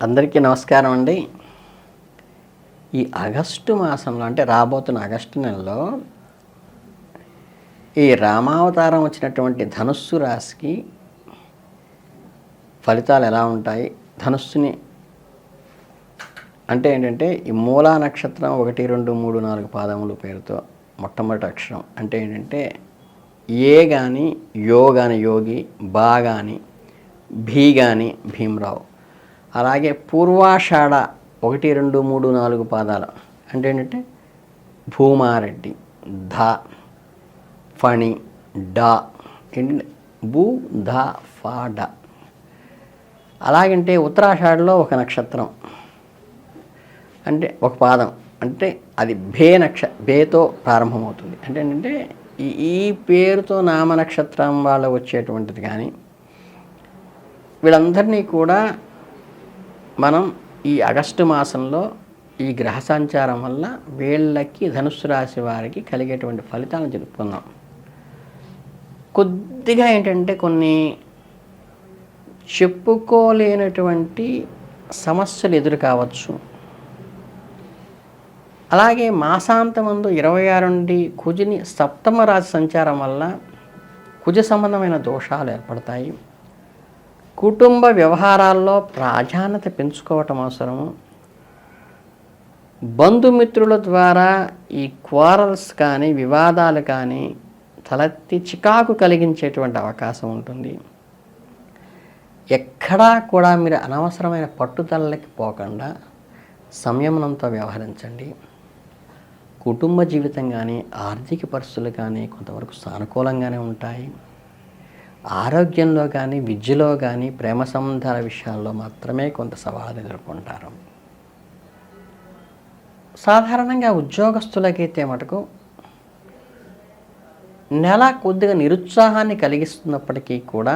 అందరికీ నమస్కారం అండి. ఈ ఆగస్టు మాసంలో అంటే రాబోతున్న ఆగస్టు నెలలో ఈ రామావతారం వచ్చినటువంటి ధనుస్సు రాశికి ఫలితాలు ఎలా ఉంటాయి? ధనుస్సుని అంటే ఏంటంటే ఈ మూలా నక్షత్రం 1, 2, 3, 4 పాదములు పేరుతో మొట్టమొదటి అక్షరం అంటే ఏంటంటే ఏ కానీ యో కానీ యోగి, బా కానీ భీ కానీ భీమరావు, అలాగే పూర్వాషాఢ 1, 2, 3, 4 పాదాలు అంటే ఏంటంటే భూమారెడ్డి, ధ, ఫణి, డా, ఏంటంటే భూ, ధ, ఫ, డ. అలాగంటే ఉత్తరాషాఢలో ఒక నక్షత్రం అంటే ఒక పాదం అంటే అది భేతో ప్రారంభమవుతుంది. అంటే ఏంటంటే ఈ పేరుతో నామ నక్షత్రం వాళ్ళు వచ్చేటువంటిది. కానీ వీళ్ళందరినీ కూడా మనం ఈ ఆగస్టు మాసంలో ఈ గ్రహ సంచారం వల్ల వీళ్ళకి ధనుస్సు రాశి వారికి కలిగేటువంటి ఫలితాలను చెప్పుకుందాం. కొద్దిగా ఏంటంటే కొన్ని చెప్పుకోలేనటువంటి సమస్యలు ఎదురు కావచ్చు. అలాగే మాసాంతమందు 26 నుండి కుజుని సప్తమ రాశి సంచారం వల్ల కుజ సంబంధమైన దోషాలు ఏర్పడతాయి. కుటుంబ వ్యవహారాల్లో ప్రాధాన్యత పెంచుకోవటం అవసరము. బంధుమిత్రుల ద్వారా ఈ క్వారల్స్ కానీ వివాదాలు కానీ తలెత్తి చికాకు కలిగించేటువంటి అవకాశం ఉంటుంది. ఎక్కడా కూడా మీరు అనవసరమైన పట్టుదలకి పోకుండా సంయమనంతో వ్యవహరించండి. కుటుంబ జీవితం కానీ ఆర్థిక పరిస్థితులు కానీ కొంతవరకు సానుకూలంగానే ఉంటాయి. ఆరోగ్యంలో కానీ విద్యలో కానీ ప్రేమ సంబంధాల విషయాల్లో మాత్రమే కొంత సవాలు ఎదుర్కొంటారు. సాధారణంగా ఉద్యోగస్తులకైతే మటుకు నెల కొద్దిగా నిరుత్సాహాన్ని కలిగిస్తున్నప్పటికీ కూడా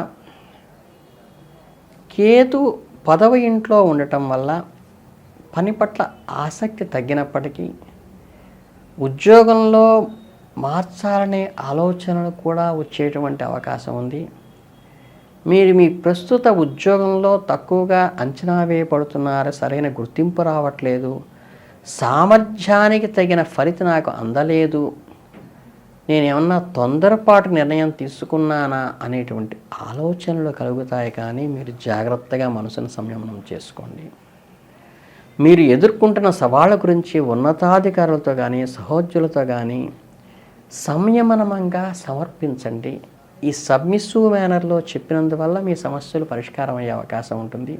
కేతు 10వ ఇంట్లో ఉండటం వల్ల పని పట్ల ఆసక్తి తగ్గినప్పటికీ ఉద్యోగంలో మార్చాలనే ఆలోచనలు కూడా వచ్చేటువంటి అవకాశం ఉంది. మీరు మీ ప్రస్తుత ఉద్యోగంలో తక్కువగా అంచనా వేయబడుతున్నారు, సరైన గుర్తింపు రావట్లేదు, సామర్థ్యానికి తగిన ఫలితం నాకు అందలేదు, నేను ఏమన్నా తొందరపాటు నిర్ణయం తీసుకున్నానా అనేటువంటి ఆలోచనలు కలుగుతాయి. కానీ మీరు జాగ్రత్తగా మనసును సంయమనం చేసుకోండి. మీరు ఎదుర్కొంటున్న సవాళ్ళ గురించి ఉన్నతాధికారులతో కానీ సహోద్యోగులతో కానీ సంయమనంగా సమర్పించండి. ఈ సబ్మిసివ్ మేనర్లో చెప్పినందువల్ల మీ సమస్యలు పరిష్కారం అయ్యే అవకాశం ఉంటుంది.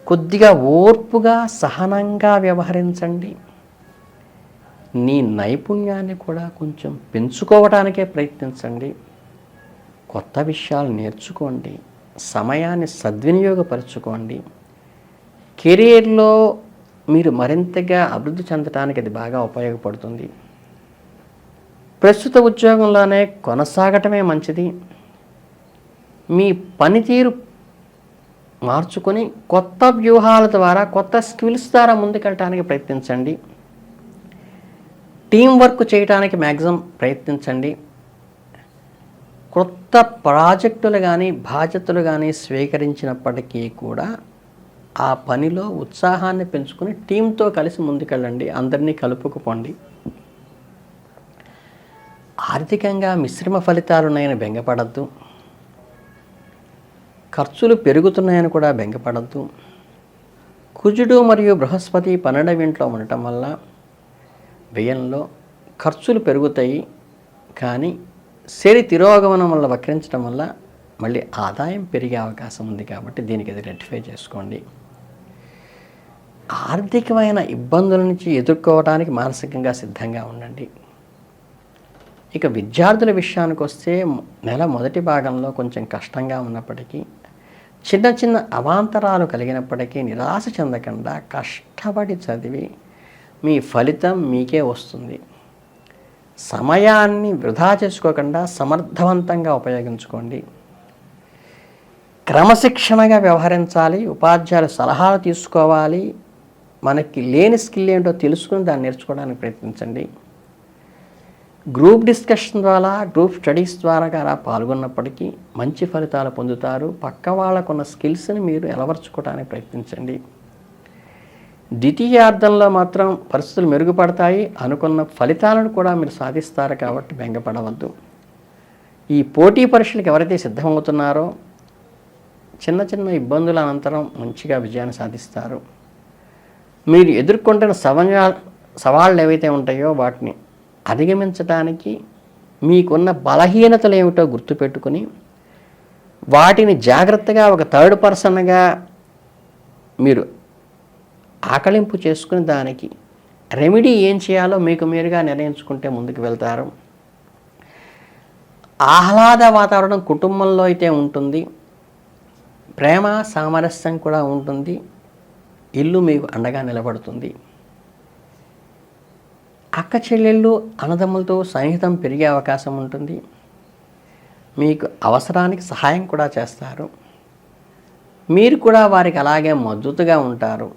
కొద్దిగా ఓర్పుగా సహనంగా వ్యవహరించండి. నీ నైపుణ్యాన్ని కూడా కొంచెం పెంచుకోవడానికే ప్రయత్నించండి. కొత్త విషయాలు నేర్చుకోండి. సమయాన్ని సద్వినియోగపరచుకోండి. కెరీర్లో మీరు మరింతగా అభివృద్ధి చెందడానికి అది బాగా ఉపయోగపడుతుంది. ప్రస్తుత ఉద్యోగంలోనే కొనసాగటమే మంచిది. మీ పనితీరు మార్చుకొని కొత్త వ్యూహాల ద్వారా కొత్త స్కిల్స్ ద్వారా ముందుకెళ్ళటానికి ప్రయత్నించండి. టీం వర్క్ చేయడానికి మ్యాక్సిమం ప్రయత్నించండి. కొత్త ప్రాజెక్టులు కానీ బాధ్యతలు కానీ స్వీకరించినప్పటికీ కూడా ఆ పనిలో ఉత్సాహాన్ని పెంచుకొని టీంతో కలిసి ముందుకెళ్ళండి. అందరినీ కలుపుకుపోండి. ఆర్థికంగా మిశ్రమ ఫలితాలు ఉన్నాయని బెంగపడద్దు. ఖర్చులు పెరుగుతున్నాయని కూడా బెంగపడద్దు. కుజుడు మరియు బృహస్పతి 12వ ఇంట్లో ఉండటం వల్ల వ్యయంలో ఖర్చులు పెరుగుతాయి. కానీ శని తిరోగమనం వల్ల వక్రించడం వల్ల మళ్ళీ ఆదాయం పెరిగే అవకాశం ఉంది. కాబట్టి దీనికి అది రెక్టిఫై చేసుకోండి. ఆర్థికమైన ఇబ్బందుల నుంచి ఎదుర్కోవడానికి మానసికంగా సిద్ధంగా ఉండండి. ఇక విద్యార్థుల విషయానికి వస్తే నెల మొదటి భాగంలో కొంచెం కష్టంగా ఉన్నప్పటికీ చిన్న చిన్న అవాంతరాలు కలిగినప్పటికీ నిరాశ చెందకుండా కష్టపడి చదివి మీ ఫలితం మీకే వస్తుంది. సమయాన్ని వృధా చేసుకోకుండా సమర్థవంతంగా ఉపయోగించుకోండి. క్రమశిక్షణగా వ్యవహరించాలి. ఉపాధ్యాయుల సలహాలు తీసుకోవాలి. మనకి లేని స్కిల్ ఏంటో తెలుసుకుని దాన్ని నేర్చుకోవడానికి ప్రయత్నించండి. గ్రూప్ డిస్కషన్ ద్వారా గ్రూప్ స్టడీస్ ద్వారా పాల్గొన్నప్పటికీ మంచి ఫలితాలు పొందుతారు. పక్క వాళ్ళకున్న స్కిల్స్ని మీరు అలవర్చుకోవడానికి ప్రయత్నించండి. ద్వితీయార్థంలో మాత్రం పరిస్థితులు మెరుగుపడతాయి. అనుకున్న ఫలితాలను కూడా మీరు సాధిస్తారు కాబట్టి బెంగపడవద్దు. ఈ పోటీ పరీక్షలకు ఎవరైతే సిద్ధమవుతున్నారో చిన్న చిన్న ఇబ్బందుల అనంతరం మంచిగా విజయాన్ని సాధిస్తారు. మీరు ఎదుర్కొంటున్న సవాళ్ళు ఏవైతే ఉంటాయో వాటిని అధిగమించడానికి మీకున్న బలహీనతలు ఏమిటో గుర్తుపెట్టుకుని వాటిని జాగ్రత్తగా ఒక థర్డ్ పర్సన్గా మీరు ఆకలింపు చేసుకుని దానికి రెమెడీ ఏం చేయాలో మీకు మీరుగా నిర్ణయించుకుంటే ముందుకు వెళ్తారు. ఆహ్లాద వాతావరణం కుటుంబంలో అయితే ఉంటుంది. ప్రేమ సామరస్యం కూడా ఉంటుంది. ఇల్లు మీకు అండగా నిలబడుతుంది. అక్క చెల్లెళ్ళు అన్నదమ్ములతో సన్నిహితం పెరిగే అవకాశం ఉంటుంది. మీకు అవసరానికి సహాయం కూడా చేస్తారు. మీరు కూడా వారికి అలాగే మద్దతుగా ఉంటారు.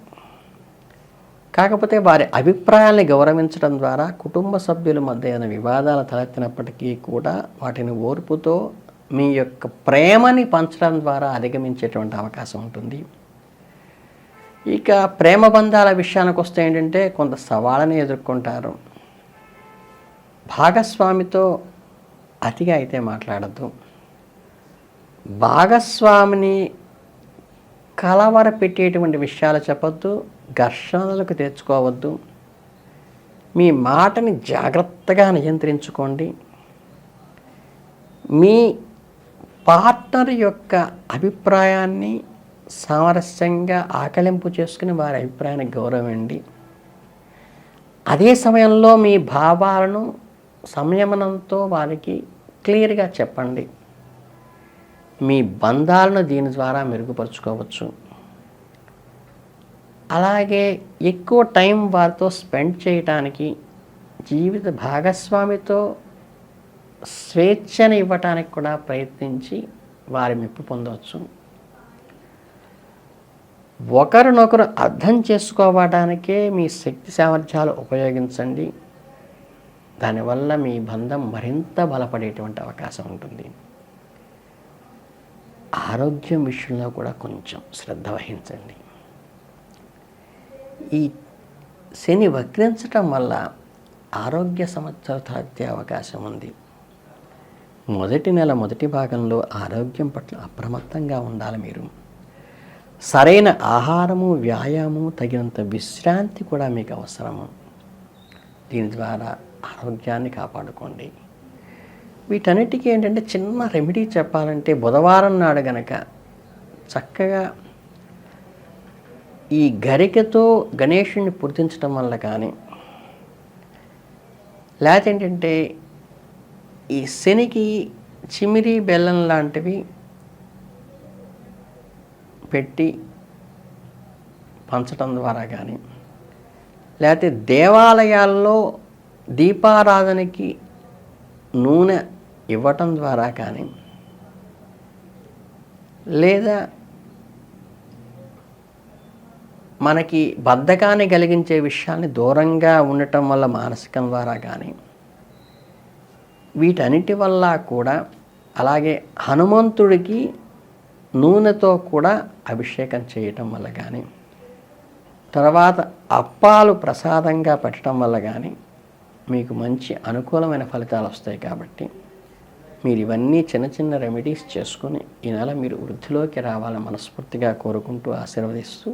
కాకపోతే వారి అభిప్రాయాల్ని గౌరవించడం ద్వారా కుటుంబ సభ్యుల మధ్య ఏదైనా వివాదాలు తలెత్తినప్పటికీ కూడా వాటిని ఓర్పుతో మీ యొక్క ప్రేమని పంచడం ద్వారా అధిగమించేటువంటి అవకాశం ఉంటుంది. ఇక ప్రేమ బంధాల విషయానికి వస్తే ఏంటంటే కొంత సవాళ్ళని ఎదుర్కొంటారు. భాగస్వామితో అతిగా అయితే మాట్లాడద్దు. భాగస్వామిని కలవరపెట్టేటువంటి విషయాలు చెప్పొద్దు. ఘర్షణలకు తెచ్చుకోవద్దు. మీ మాటని జాగ్రత్తగా నియంత్రించుకోండి. మీ పార్ట్నర్ యొక్క అభిప్రాయాన్ని సామరస్యంగా ఆకలింపు చేసుకుని వారి అభిప్రాయాన్ని గౌరవండి. అదే సమయంలో మీ భావాలను సంయమనంతో వారికి క్లియర్గా చెప్పండి. మీ బంధాలను దీని ద్వారా మెరుగుపరుచుకోవచ్చు. అలాగే ఎక్కువ టైం వారితో స్పెండ్ చేయటానికి, జీవిత భాగస్వామితో స్వేచ్ఛను ఇవ్వటానికి కూడా ప్రయత్నించి వారి మెప్పు పొందవచ్చు. ఒకరినొకరు అర్థం చేసుకోవడానికే మీ శక్తి సామర్థ్యాలు ఉపయోగించండి. దానివల్ల మీ బంధం మరింత బలపడేటువంటి అవకాశం ఉంటుంది. ఆరోగ్యం విషయంలో కూడా కొంచెం శ్రద్ధ వహించండి. ఈ శని వక్రించటం వల్ల ఆరోగ్య సమస్యలు తలెత్తే అవకాశం ఉంది. మొదటి నెల మొదటి భాగంలో ఆరోగ్యం పట్ల అప్రమత్తంగా ఉండాలి. మీరు సరైన ఆహారము, వ్యాయామము, తగినంత విశ్రాంతి కూడా మీకు అవసరము. దీని ద్వారా ఆరోగ్యాన్ని కాపాడుకోండి. వీటన్నిటికీ ఏంటంటే చిన్న రెమెడీ చెప్పాలంటే బుధవారం నాడు గనక చక్కగా ఈ గరికతో గణేషుని పూజించడం వల్ల కానీ, లేకపోతే ఏంటంటే ఈ శనికి చిమిరి బెల్లం లాంటివి పెట్టి పంచడం ద్వారా కానీ, లేకపోతే దేవాలయాల్లో దీపారాధనకి నూనె ఇవ్వటం ద్వారా కానీ, లేదా మనకి బద్ధకాన్ని కలిగించే విషయాన్ని దూరంగా ఉండటం వల్ల మానసికం ద్వారా కానీ, వీటన్నిటి వల్ల కూడా, అలాగే హనుమంతుడికి నూనెతో కూడా అభిషేకం చేయటం వల్ల కానీ, తర్వాత అప్పాలు ప్రసాదంగా పెట్టడం వల్ల కానీ మీకు మంచి అనుకూలమైన ఫలితాలు వస్తాయి. కాబట్టి మీరు ఇవన్నీ చిన్న చిన్న రెమెడీస్ చేసుకొని ఈ నెల మీరు వృద్ధిలోకి రావాలని మనస్ఫూర్తిగా కోరుకుంటూ ఆశీర్వదిస్తూ